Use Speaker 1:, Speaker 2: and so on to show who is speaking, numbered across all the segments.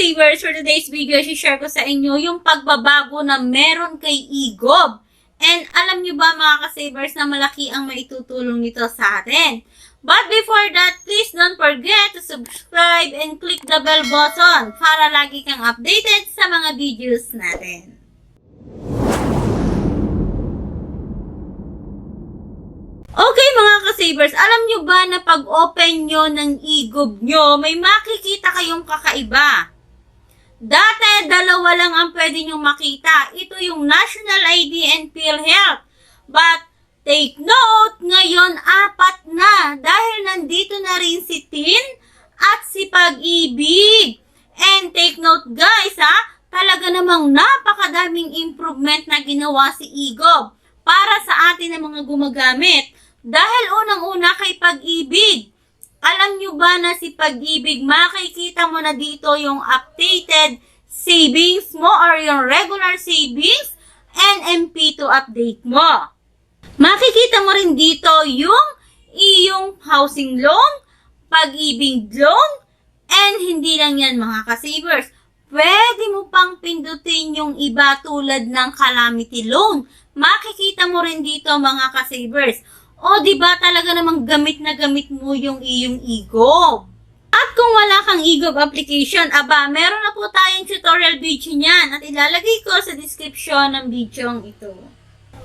Speaker 1: ka-savers, for today's video, share ko sa inyo yung pagbabago na meron kay eGov. And alam nyo ba mga ka-savers na malaki ang maitutulong nito sa atin? But before that, please don't forget to subscribe and click the bell button para lagi kang updated sa mga videos natin. Okay mga ka-savers, alam nyo ba na pag-open nyo ng eGov nyo, may makikita kayong kakaiba? Dati, dalawa lang ang pwede nyong makita. Ito yung National ID and PhilHealth. But, take note, ngayon 4 na dahil nandito na rin si TIN at si Pag-ibig. And take note guys talaga namang napakadaming improvement na ginawa si eGov para sa atin ng mga gumagamit. Dahil unang-una kay Pag-ibig, alam nyo ba na si Pag-ibig, makikita mo na dito yung updated savings mo or yung regular savings and MP2 update mo. Makikita mo rin dito yung iyong housing loan, Pag-ibig loan, and hindi lang yan mga ka-savers. Pwede mo pang pindutin yung iba tulad ng calamity loan. Makikita mo rin dito mga ka-savers. O, diba talaga namang gamit na gamit mo yung iyong eGov? At kung wala kang eGov application, meron na po tayong tutorial video niyan at ilalagay ko sa description ng video ito.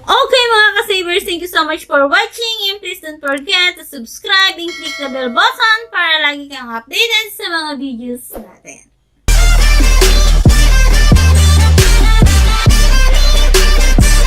Speaker 1: Okay mga ka-savers, thank you so much for watching and please don't forget to subscribe and click the bell button para lagi kang updated sa mga videos natin.